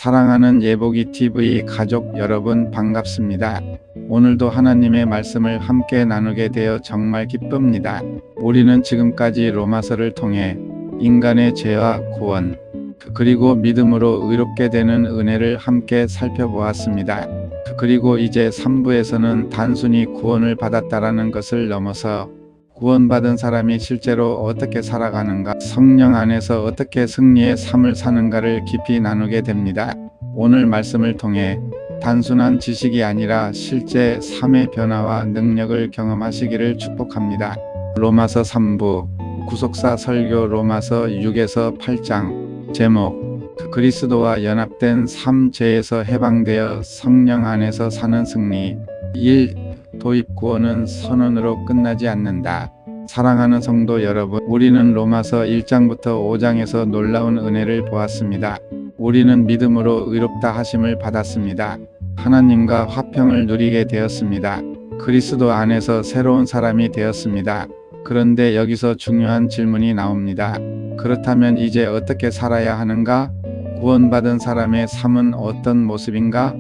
사랑하는 예복이 TV 가족 여러분 반갑습니다. 오늘도 하나님의 말씀을 함께 나누게 되어 정말 기쁩니다. 우리는 지금까지 로마서를 통해 인간의 죄와 구원, 그리고 믿음으로 의롭게 되는 은혜를 함께 살펴보았습니다. 그리고 이제 3부에서는 단순히 구원을 받았다라는 것을 넘어서 구원받은 사람이 실제로 어떻게 살아가는가, 성령 안에서 어떻게 승리의 삶을 사는가를 깊이 나누게 됩니다. 오늘 말씀을 통해 단순한 지식이 아니라 실제 삶의 변화와 능력을 경험하시기를 축복합니다. 로마서 3부 구속사 설교 로마서 6에서 8장 제목 그리스도와 연합된 삶 죄에서 해방되어 성령 안에서 사는 승리 1. 도입 구원은 선언으로 끝나지 않는다. 사랑하는 성도 여러분, 우리는 로마서 1장부터 5장에서 놀라운 은혜를 보았습니다. 우리는 믿음으로 의롭다 하심을 받았습니다. 하나님과 화평을 누리게 되었습니다. 그리스도 안에서 새로운 사람이 되었습니다. 그런데 여기서 중요한 질문이 나옵니다. 그렇다면 이제 어떻게 살아야 하는가? 구원받은 사람의 삶은 어떤 모습인가?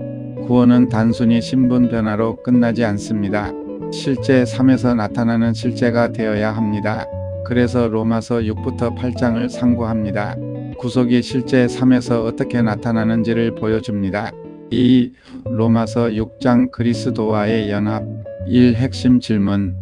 구원은 단순히 신분 변화로 끝나지 않습니다. 실제 삶에서 나타나는 실제가 되어야 합니다. 그래서 로마서 6부터 8장을 상고합니다. 구속이 실제 삶에서 어떻게 나타나는지를 보여줍니다. 2. 로마서 6장 그리스도와의 연합 1. 핵심 질문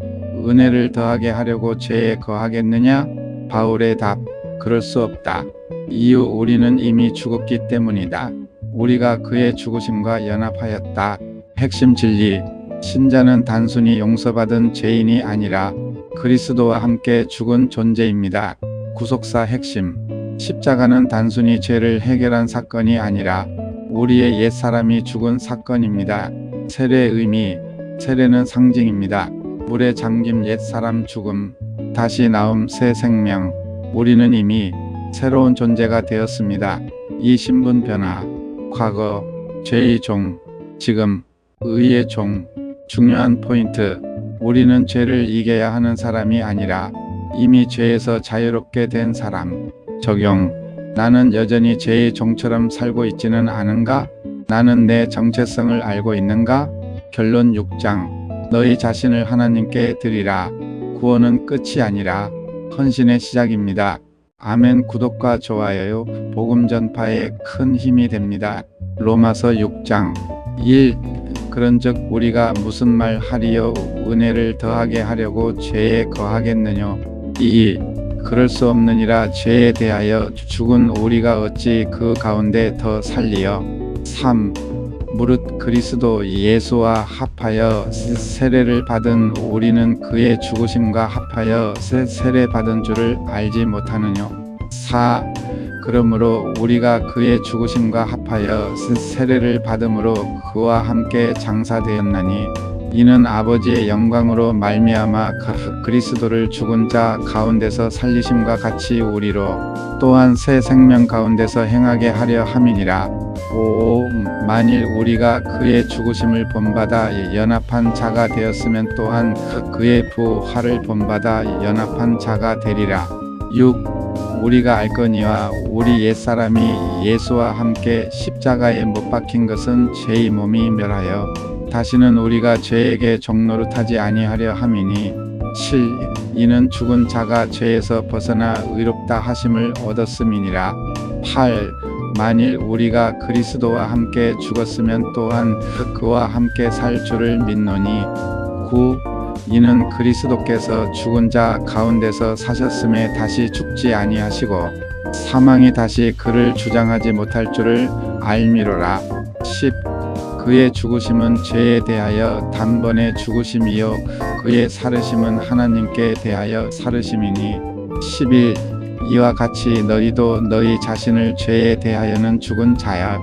은혜를 더하게 하려고 죄에 거하겠느냐? 바울의 답 그럴 수 없다. 이유 우리는 이미 죽었기 때문이다. 우리가 그의 죽으심과 연합하였다. 핵심 진리 신자는 단순히 용서받은 죄인이 아니라 그리스도와 함께 죽은 존재입니다. 구속사 핵심 십자가는 단순히 죄를 해결한 사건이 아니라 우리의 옛사람이 죽은 사건입니다. 세례의 의미 세례는 상징입니다. 물에 잠김 옛사람 죽음 다시 나옴 새 생명 우리는 이미 새로운 존재가 되었습니다. 이 신분 변화 과거 죄의 종 지금 의의 종 중요한 포인트 우리는 죄를 이겨야 하는 사람이 아니라 이미 죄에서 자유롭게 된 사람 적용 나는 여전히 죄의 종처럼 살고 있지는 않은가? 나는 내 정체성을 알고 있는가? 결론 6장 너희 자신을 하나님께 드리라 구원은 끝이 아니라 헌신의 시작입니다. 아멘. 구독과 좋아요 복음 전파에 큰 힘이 됩니다. 로마서 6장 1 그런즉 우리가 무슨 말 하리요 은혜를 더하게 하려고 죄에 거하겠느냐 2 그럴 수 없느니라 죄에 대하여 죽은 우리가 어찌 그 가운데 더 살리요 3 무릇 그리스도 예수와 합하여 세례를 받은 우리는 그의 죽으심과 합하여 세례 받은 줄을 알지 못하느냐 4 그러므로 우리가 그의 죽으심과 합하여 세례를 받음으로 그와 함께 장사되었나니 이는 아버지의 영광으로 말미암아 그리스도를 죽은 자 가운데서 살리심과 같이 우리로 또한 새 생명 가운데서 행하게 하려 함이니라. 5 만일 우리가 그의 죽으심을 본받아 연합한 자가 되었으면 또한 그의 부활을 본받아 연합한 자가 되리라. 6 우리가 알거니와 우리 옛사람이 예수와 함께 십자가에 못 박힌 것은 죄의 몸이 멸하여 다시는 우리가 죄에게 종노릇하지 아니하려 함이니 7 이는 죽은 자가 죄에서 벗어나 의롭다 하심을 얻었음이니라. 8 만일 우리가 그리스도와 함께 죽었으면 또한 그와 함께 살 줄을 믿노니 9 이는 그리스도께서 죽은 자 가운데서 사셨음에 다시 죽지 아니하시고 사망이 다시 그를 주장하지 못할 줄을 알미로라. 10 그의 죽으심은 죄에 대하여 단번에 죽으심이요 그의 살으심은 하나님께 대하여 살으심이니 11 이와 같이 너희도 너희 자신을 죄에 대하여는 죽은 자야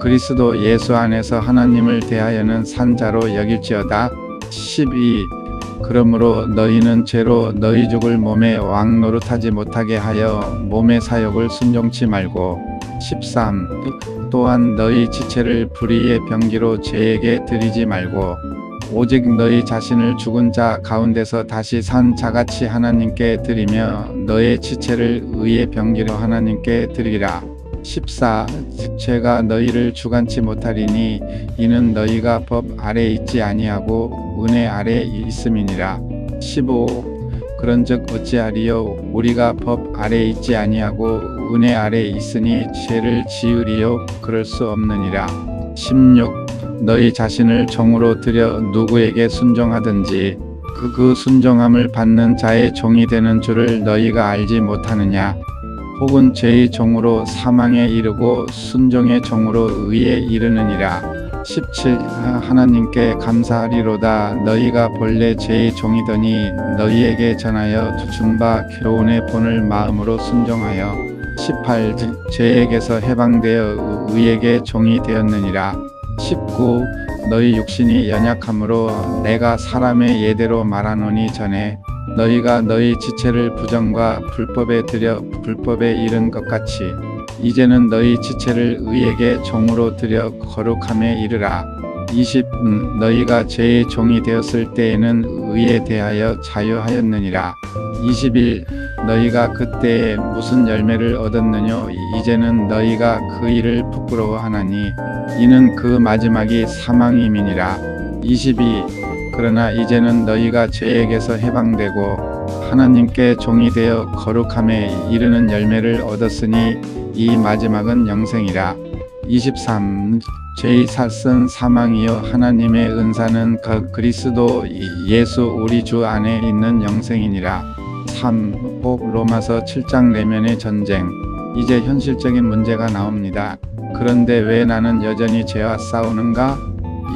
그리스도 예수 안에서 하나님을 대하여는 산 자로 여길지어다. 12 그러므로 너희는 죄로 너희 죽을 몸에 왕 노릇하지 못하게 하여 몸의 사욕을 순종치 말고 13 또한 너희 지체를 불의의 병기로 죄에게 드리지 말고 오직 너희 자신을 죽은 자 가운데서 다시 산 자같이 하나님께 드리며 너의 지체를 의의 병기로 하나님께 드리라. 14. 죄가 너희를 주관치 못하리니 이는 너희가 법 아래 있지 아니하고 은혜 아래 있음이니라. 15. 그런즉 어찌하리요 우리가 법 아래 있지 아니하고 은혜 아래 있으니 죄를 지으리요 그럴 수 없느니라. 16. 너희 자신을 종으로 들여 누구에게 순종하든지 그 순종함을 받는 자의 종이 되는 줄을 너희가 알지 못하느냐. 혹은 죄의 종으로 사망에 이르고 순종의 종으로 의에 이르느니라. 17. 하나님께 감사하리로다. 너희가 본래 죄의 종이더니 너희에게 전하여 준 바 교훈의 본을 마음으로 순종하여 18. 죄에게서 해방되어 의에게 종이 되었느니라. 19. 너희 육신이 연약함으로 내가 사람의 예대로 말하노니 전에 너희가 너희 지체를 부정과 불법에 들여 불법에 이른 것 같이 이제는 너희 지체를 의에게 종으로 들여 거룩함에 이르라. 20. 너희가 죄의 종이 되었을 때에는 의에 대하여 자유하였느니라. 21. 너희가 그때에 무슨 열매를 얻었느뇨. 이제는 너희가 그 일을 부끄러워하나니 이는 그 마지막이 사망임이니라. 22. 그러나 이제는 너희가 죄에게서 해방되고 하나님께 종이 되어 거룩함에 이르는 열매를 얻었으니 이 마지막은 영생이라. 23. 죄의 삭은 사망이요 하나님의 은사는 그리스도 예수 우리 주 안에 있는 영생이니라. 3. 로마서 7장 내면의 전쟁. 이제 현실적인 문제가 나옵니다. 그런데 왜 나는 여전히 죄와 싸우는가?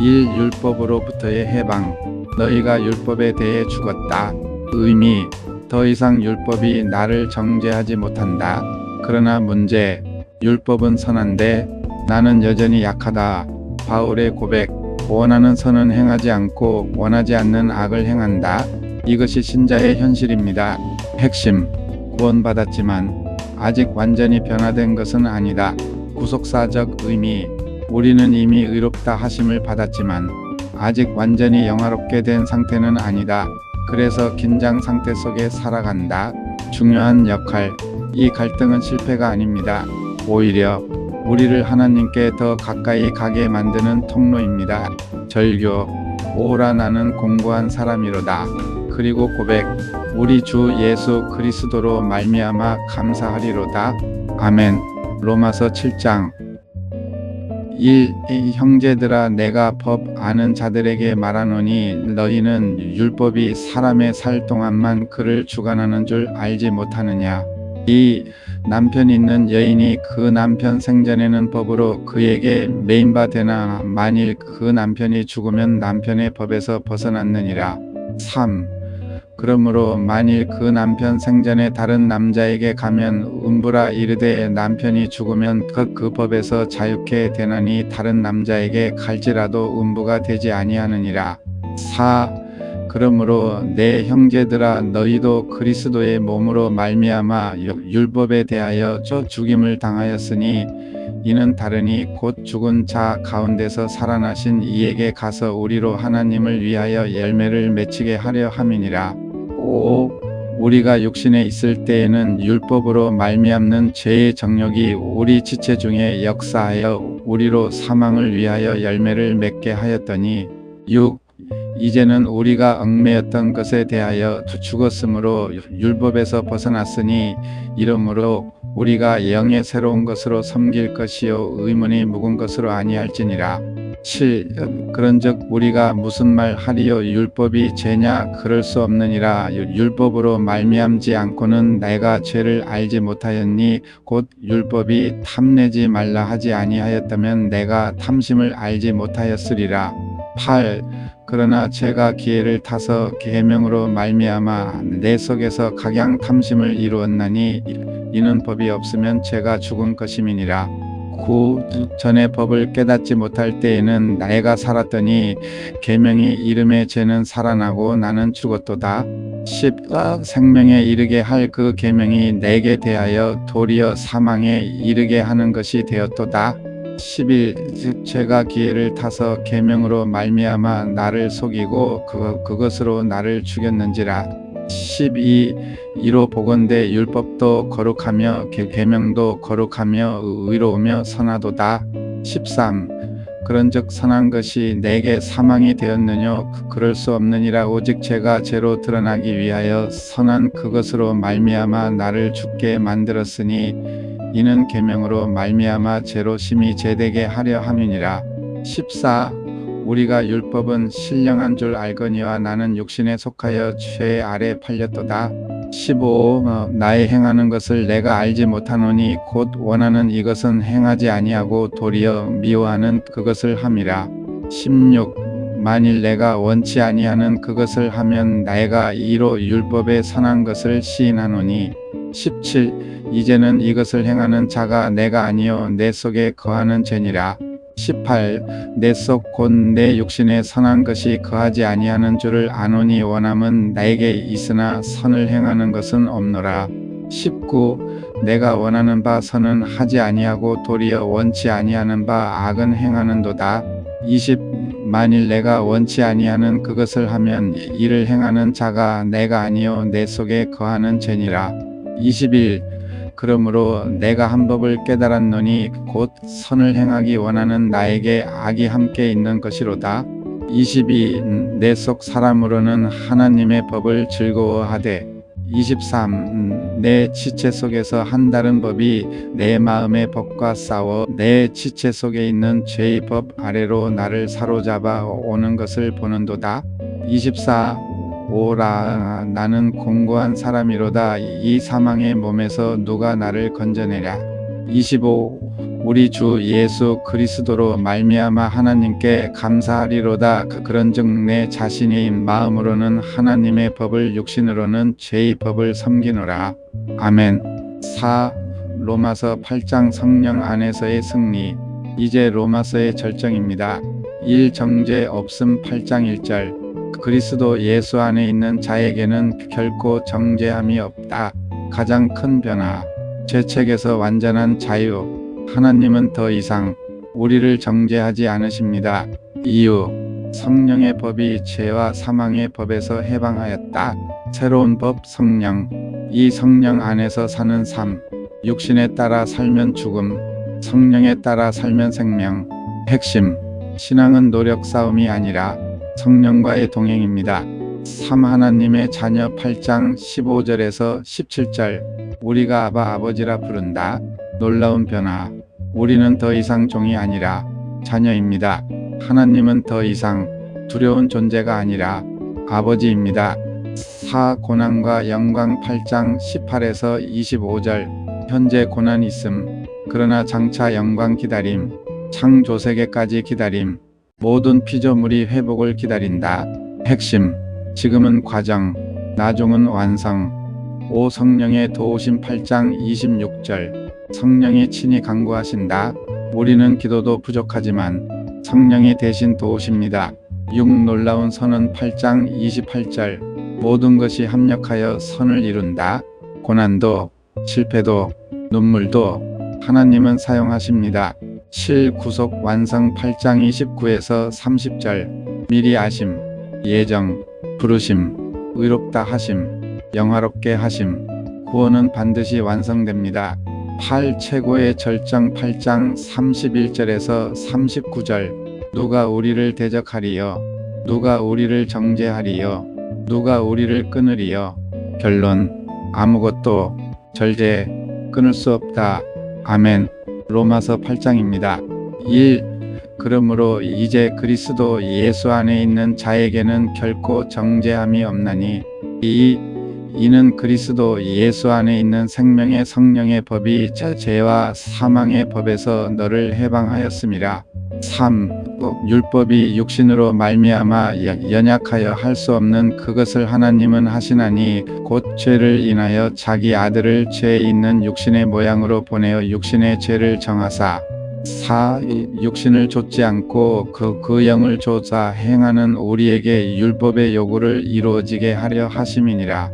1. 율법으로부터의 해방. 너희가 율법에 대해 죽었다. 의미. 더 이상 율법이 나를 정죄하지 못한다. 그러나 문제. 율법은 선한데 나는 여전히 약하다. 바울의 고백. 원하는 선은 행하지 않고 원하지 않는 악을 행한다. 이것이 신자의 현실입니다. 핵심. 구원받았지만 아직 완전히 변화된 것은 아니다. 구속사적 의미. 우리는 이미 의롭다 하심을 받았지만 아직 완전히 영화롭게 된 상태는 아니다. 그래서 긴장 상태 속에 살아간다. 중요한 역할. 이 갈등은 실패가 아닙니다. 오히려 우리를 하나님께 더 가까이 가게 만드는 통로입니다. 절규. 오라 나는 공고한 사람이로다. 그리고 고백. 우리 주 예수 그리스도로 말미암아 감사하리로다. 아멘. 로마서 7장 1. 형제들아 내가 법 아는 자들에게 말하노니 너희는 율법이 사람의 살 동안만 그를 주관하는 줄 알지 못하느냐. 2. 남편 있는 여인이 그 남편 생전에는 법으로 그에게 매인바 되나 만일 그 남편이 죽으면 남편의 법에서 벗어났느니라. 3. 그러므로 만일 그 남편 생전에 다른 남자에게 가면 음부라 이르되 남편이 죽으면 그 법에서 자유케 되나니 다른 남자에게 갈지라도 음부가 되지 아니하느니라. 4. 그러므로 내 형제들아 너희도 그리스도의 몸으로 말미암아 율법에 대하여 죽임을 당하였으니 이는 다르니 곧 죽은 자 가운데서 살아나신 이에게 가서 우리로 하나님을 위하여 열매를 맺히게 하려 함이니라. 5. 우리가 육신에 있을 때에는 율법으로 말미암는 죄의 정욕이 우리 지체 중에 역사하여 우리로 사망을 위하여 열매를 맺게 하였더니 6. 이제는 우리가 얽매였던 것에 대하여 죽었으므로 율법에서 벗어났으니 이러므로 우리가 영의 새로운 것으로 섬길 것이요 의문이 묵은 것으로 아니할지니라. 7. 그런즉 우리가 무슨 말 하리요 율법이 죄냐 그럴 수 없느니라. 율법으로 말미암지 않고는 내가 죄를 알지 못하였니 곧 율법이 탐내지 말라 하지 아니하였다면 내가 탐심을 알지 못하였으리라. 8. 그러나 죄가 기회를 타서 계명으로 말미암아 내 속에서 각양 탐심을 이루었나니 이는 법이 없으면 죄가 죽은 것임이니라. 9. 전에 법을 깨닫지 못할 때에는 내가 살았더니 계명이 이름의 죄는 살아나고 나는 죽었도다. 10. 생명에 이르게 할 그 계명이 내게 대하여 도리어 사망에 이르게 하는 것이 되었도다. 11. 죄가 기회를 타서 계명으로 말미암아 나를 속이고 그것으로 나를 죽였는지라. 12. 이로 보건대 율법도 거룩하며 계명도 거룩하며 의로우며 선하도다. 13. 그런즉 선한 것이 내게 사망이 되었느뇨 그럴 수 없느니라. 오직 죄가 죄로 드러나기 위하여 선한 그것으로 말미암아 나를 죽게 만들었으니 이는 계명으로 말미암아 죄로 심히 죄되게 하려 함이니라. 14. 우리가 율법은 신령한 줄 알거니와 나는 육신에 속하여 죄 아래 팔렸도다. 15. 나의 행하는 것을 내가 알지 못하노니 곧 원하는 이것은 행하지 아니하고 도리어 미워하는 그것을 함이라. 16. 만일 내가 원치 아니하는 그것을 하면 내가 이로 율법의 선한 것을 시인하노니. 17. 이제는 이것을 행하는 자가 내가 아니요 내 속에 거하는 죄니라. 18. 내 속 곧 내 육신에 선한 것이 거하지 아니하는 줄을 아노니 원함은 나에게 있으나 선을 행하는 것은 없노라. 19. 내가 원하는 바 선은 하지 아니하고 도리어 원치 아니하는 바 악은 행하는도다. 20. 만일 내가 원치 아니하는 그것을 하면 이를 행하는 자가 내가 아니요 내 속에 거하는 죄니라. 21. 그러므로 내가 한 법을 깨달았노니 곧 선을 행하기 원하는 나에게 악이 함께 있는 것이로다. 22. 내 속 사람으로는 하나님의 법을 즐거워하되. 23. 내 지체 속에서 한 다른 법이 내 마음의 법과 싸워 내 지체 속에 있는 죄의 법 아래로 나를 사로잡아 오는 것을 보는도다. 24. 오라 나는 공고한 사람이로다. 이 사망의 몸에서 누가 나를 건져내랴. 25. 우리 주 예수 그리스도로 말미암아 하나님께 감사하리로다. 그런즉 내 자신의 마음으로는 하나님의 법을 육신으로는 죄의 법을 섬기노라. 아멘. 4. 로마서 8장 성령 안에서의 승리. 이제 로마서의 절정입니다. 1. 정죄 없음 8장 1절. 그리스도 예수 안에 있는 자에게는 결코 정죄함이 없다. 가장 큰 변화. 죄책에서 완전한 자유. 하나님은 더 이상 우리를 정죄하지 않으십니다. 이유. 성령의 법이 죄와 사망의 법에서 해방하였다. 새로운 법 성령. 이 성령 안에서 사는 삶. 육신에 따라 살면 죽음. 성령에 따라 살면 생명. 핵심. 신앙은 노력 싸움이 아니라 성령과의 동행입니다. 3. 하나님의 자녀 8장 15절에서 17절. 우리가 아바 아버지라 부른다. 놀라운 변화. 우리는 더 이상 종이 아니라 자녀입니다. 하나님은 더 이상 두려운 존재가 아니라 아버지입니다. 4. 고난과 영광 8장 18에서 25절. 현재 고난 있음. 그러나 장차 영광 기다림. 창조세계까지 기다림. 모든 피조물이 회복을 기다린다. 핵심. 지금은 과정, 나중은 완성. 5. 성령의 도우심 8장 26절. 성령이 친히 간구하신다. 우리는 기도도 부족하지만 성령이 대신 도우십니다. 6. 놀라운 선언 8장 28절. 모든 것이 합력하여 선을 이룬다. 고난도, 실패도, 눈물도 하나님은 사용하십니다. 7. 구속 완성 8장 29에서 30절. 미리 아심, 예정, 부르심, 의롭다 하심, 영화롭게 하심. 구원은 반드시 완성됩니다. 8. 최고의 절정 8장 31절에서 39절. 누가 우리를 대적하리요? 누가 우리를 정죄하리요? 누가 우리를 끊으리요? 결론. 아무것도. 절대 끊을 수 없다. 아멘. 로마서 8장입니다. 1. 그러므로 이제 그리스도 예수 안에 있는 자에게는 결코 정죄함이 없나니. 2. 이는 그리스도 예수 안에 있는 생명의 성령의 법이 죄와 사망의 법에서 너를 해방하였음이라. 3. 율법이 육신으로 말미암아 연약하여 할 수 없는 그것을 하나님은 하시나니 곧 죄를 인하여 자기 아들을 죄 있는 육신의 모양으로 보내어 육신의 죄를 정하사. 4. 육신을 좇지 않고 그 영을 조사 행하는 우리에게 율법의 요구를 이루어지게 하려 하심이니라.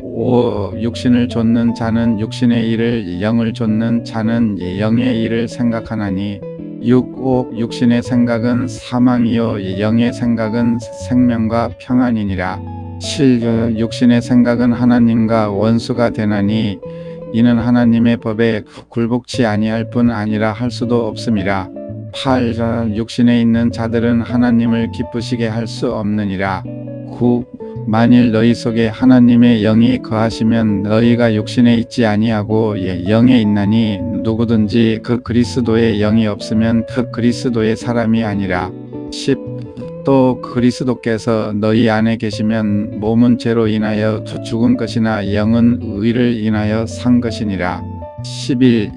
5. 육신을 좇는 자는 육신의 일을, 영을 좇는 자는 영의 일을 생각하나니. 6. 육신의 생각은 사망이요 영의 생각은 생명과 평안이니라. 7. 육신의 생각은 하나님과 원수가 되나니 이는 하나님의 법에 굴복치 아니할 뿐 아니라 할 수도 없음이라. 8. 육신에 있는 자들은 하나님을 기쁘시게 할 수 없느니라. 9. 만일 너희 속에 하나님의 영이 거하시면 너희가 육신에 있지 아니하고 영에 있나니 누구든지 그 그리스도의 영이 없으면 그 그리스도의 사람이 아니라. 10. 또 그리스도께서 너희 안에 계시면 몸은 죄로 인하여 죽은 것이나 영은 의를 인하여 산 것이니라. 11.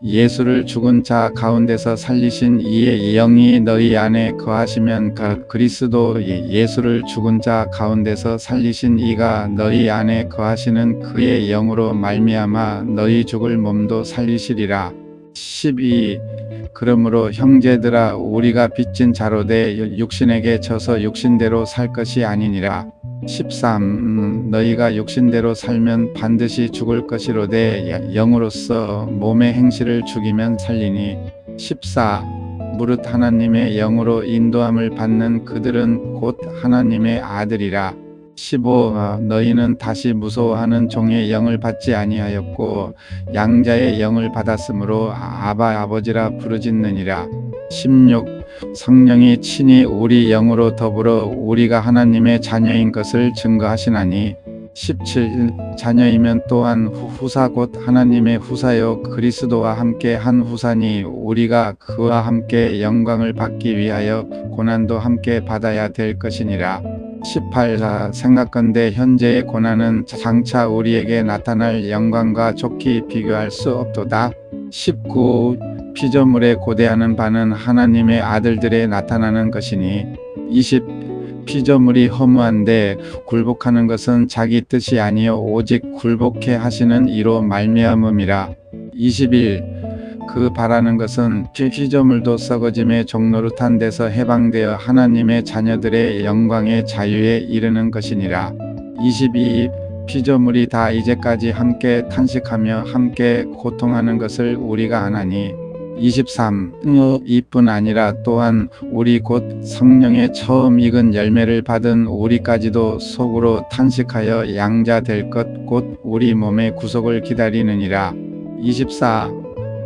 예수를 죽은 자 가운데서 살리신 이의 영이 너희 안에 거하시면 그리스도 예수를 죽은 자 가운데서 살리신 이가 너희 안에 거하시는 그의 영으로 말미암아 너희 죽을 몸도 살리시리라. 12. 그러므로 형제들아 우리가 빚진 자로되 육신에게 져서 육신대로 살 것이 아니니라. 13. 너희가 육신대로 살면 반드시 죽을 것이로되 영으로서 몸의 행실을 죽이면 살리니. 14. 무릇 하나님의 영으로 인도함을 받는 그들은 곧 하나님의 아들이라. 15. 너희는 다시 무서워하는 종의 영을 받지 아니하였고 양자의 영을 받았으므로 아바 아버지라 부르짖느니라. 16. 성령이 친히 우리 영으로 더불어 우리가 하나님의 자녀인 것을 증거하시나니. 17. 자녀이면 또한 후사 곧 하나님의 후사요 그리스도와 함께 한 후사니 우리가 그와 함께 영광을 받기 위하여 고난도 함께 받아야 될 것이니라. 18. 생각건대 현재의 고난은 장차 우리에게 나타날 영광과 좋게 비교할 수 없도다. 19. 피조물에 고대하는 바는 하나님의 아들들에 나타나는 것이니. 20. 피조물이 허무한데 굴복하는 것은 자기 뜻이 아니요 오직 굴복해 하시는 이로 말미암음이라. 21. 그 바라는 것은 피조물도 썩어짐의 종노릇한 데서 해방되어 하나님의 자녀들의 영광의 자유에 이르는 것이니라. 22. 피조물이 다 이제까지 함께 탄식하며 함께 고통하는 것을 우리가 아나니. 23. 이뿐 아니라 또한 우리 곧 성령의 처음 익은 열매를 받은 우리까지도 속으로 탄식하여 양자 될 것 곧 우리 몸의 구속을 기다리느니라. 24.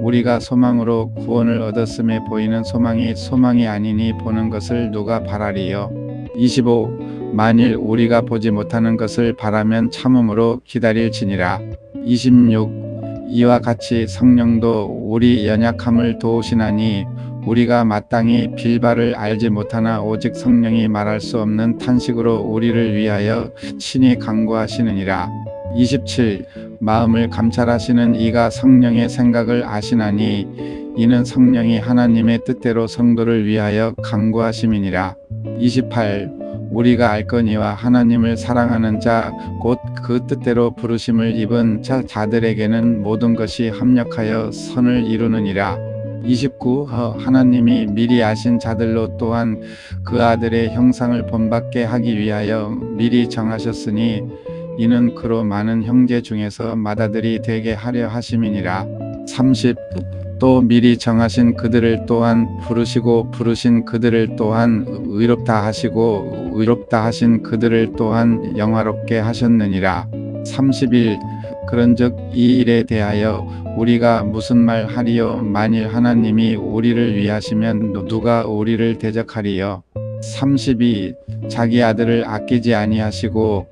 우리가 소망으로 구원을 얻었음에 보이는 소망이 소망이 아니니 보는 것을 누가 바라리요. 25. 만일 우리가 보지 못하는 것을 바라면 참음으로 기다릴지니라. 26. 이와 같이 성령도 우리 연약함을 도우시나니 우리가 마땅히 빌바를 알지 못하나 오직 성령이 말할 수 없는 탄식으로 우리를 위하여 친히 간구하시느니라. 27. 마음을 감찰하시는 이가 성령의 생각을 아시나니 이는 성령이 하나님의 뜻대로 성도를 위하여 간구하심이니라. 28. 우리가 알거니와 하나님을 사랑하는 자 곧 그 뜻대로 부르심을 입은 자들에게는 모든 것이 합력하여 선을 이루느니라. 29. 하나님이 미리 아신 자들로 또한 그 아들의 형상을 본받게 하기 위하여 미리 정하셨으니 이는 그로 많은 형제 중에서 맏아들이 되게 하려 하심이니라. 30. 또 미리 정하신 그들을 또한 부르시고 부르신 그들을 또한 의롭다 하시고 의롭다 하신 그들을 또한 영화롭게 하셨느니라. 31. 그런즉 이 일에 대하여 우리가 무슨 말 하리요? 만일 하나님이 우리를 위하시면 누가 우리를 대적하리요? 32. 자기 아들을 아끼지 아니하시고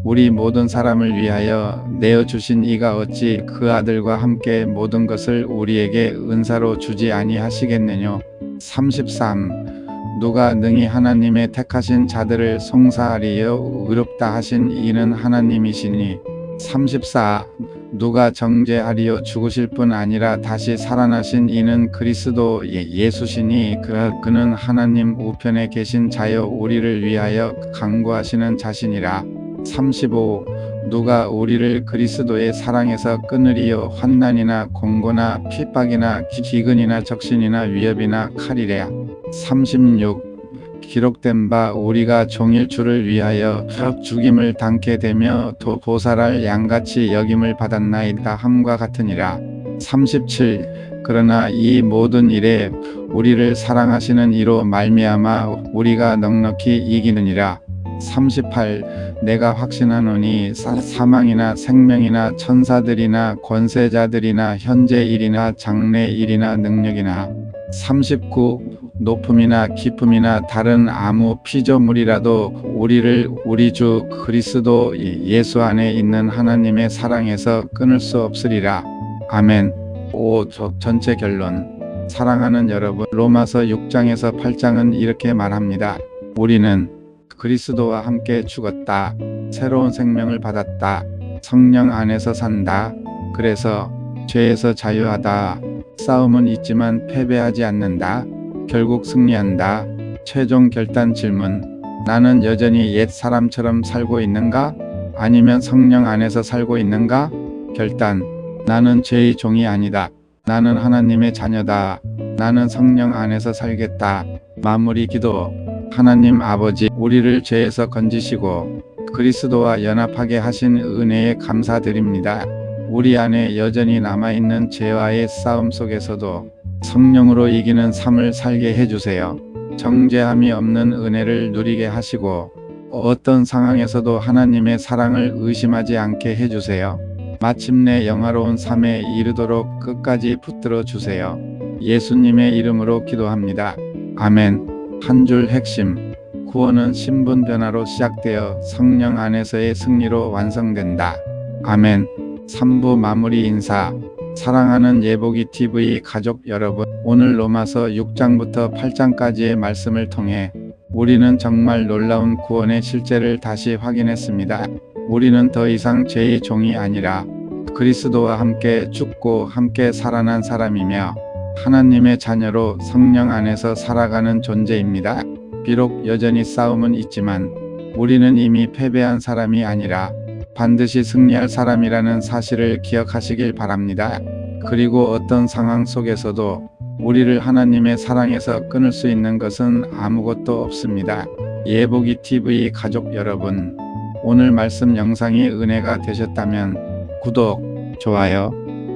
우리 모든 사람을 위하여 내어주신 이가 어찌 그 아들과 함께 모든 것을 우리에게 은사로 주지 아니하시겠느뇨. 33. 누가 능히 하나님의 택하신 자들을 송사하리요? 의롭다 하신 이는 하나님이시니. 34. 누가 정죄하리요? 죽으실 뿐 아니라 다시 살아나신 이는 그리스도 예수시니 그는 하나님 우편에 계신 자여 우리를 위하여 간구하시는 자신이라. 35. 누가 우리를 그리스도의 사랑에서 끊으리요? 환난이나 공고나 핍박이나 기근이나 적신이나 위협이나 칼이랴. 36. 기록된 바 우리가 종일 주를 위하여 죽임을 당케 되며 보살할 양같이 여김을 받았나이다 함과 같으니라. 37. 그러나 이 모든 일에 우리를 사랑하시는 이로 말미암아 우리가 넉넉히 이기느니라. 38. 내가 확신하노니 사망이나 생명이나 천사들이나 권세자들이나 현재 일이나 장래 일이나 능력이나 39. 높음이나 깊음이나 다른 아무 피조물이라도 우리 주 그리스도 예수 안에 있는 하나님의 사랑에서 끊을 수 없으리라. 아멘. 5. 전체 결론. 사랑하는 여러분, 로마서 6장에서 8장은 이렇게 말합니다. 우리는 그리스도와 함께 죽었다. 새로운 생명을 받았다. 성령 안에서 산다. 그래서 죄에서 자유하다. 싸움은 있지만 패배하지 않는다. 결국 승리한다. 최종 결단 질문. 나는 여전히 옛 사람처럼 살고 있는가? 아니면 성령 안에서 살고 있는가? 결단. 나는 죄의 종이 아니다. 나는 하나님의 자녀다. 나는 성령 안에서 살겠다. 마무리 기도. 하나님 아버지, 우리를 죄에서 건지시고 그리스도와 연합하게 하신 은혜에 감사드립니다. 우리 안에 여전히 남아있는 죄와의 싸움 속에서도 성령으로 이기는 삶을 살게 해주세요. 정죄함이 없는 은혜를 누리게 하시고 어떤 상황에서도 하나님의 사랑을 의심하지 않게 해주세요. 마침내 영화로운 삶에 이르도록 끝까지 붙들어 주세요. 예수님의 이름으로 기도합니다. 아멘. 한 줄 핵심. 구원은 신분 변화로 시작되어 성령 안에서의 승리로 완성된다. 아멘. 3부 마무리 인사. 사랑하는 예보기TV 가족 여러분, 오늘 로마서 6장부터 8장까지의 말씀을 통해 우리는 정말 놀라운 구원의 실제를 다시 확인했습니다. 우리는 더 이상 죄의 종이 아니라 그리스도와 함께 죽고 함께 살아난 사람이며 하나님의 자녀로 성령 안에서 살아가는 존재입니다. 비록 여전히 싸움은 있지만 우리는 이미 패배한 사람이 아니라 반드시 승리할 사람이라는 사실을 기억하시길 바랍니다. 그리고 어떤 상황 속에서도 우리를 하나님의 사랑에서 끊을 수 있는 것은 아무것도 없습니다. 예보기TV 가족 여러분, 오늘 말씀 영상이 은혜가 되셨다면 구독, 좋아요,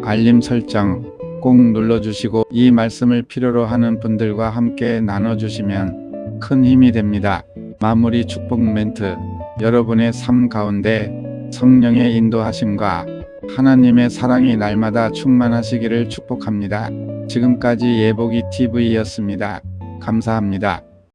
알림 설정 꼭 눌러주시고 이 말씀을 필요로 하는 분들과 함께 나눠주시면 큰 힘이 됩니다. 마무리 축복 멘트. 여러분의 삶 가운데 성령의 인도하심과 하나님의 사랑이 날마다 충만하시기를 축복합니다. 지금까지 예보기TV였습니다. 감사합니다.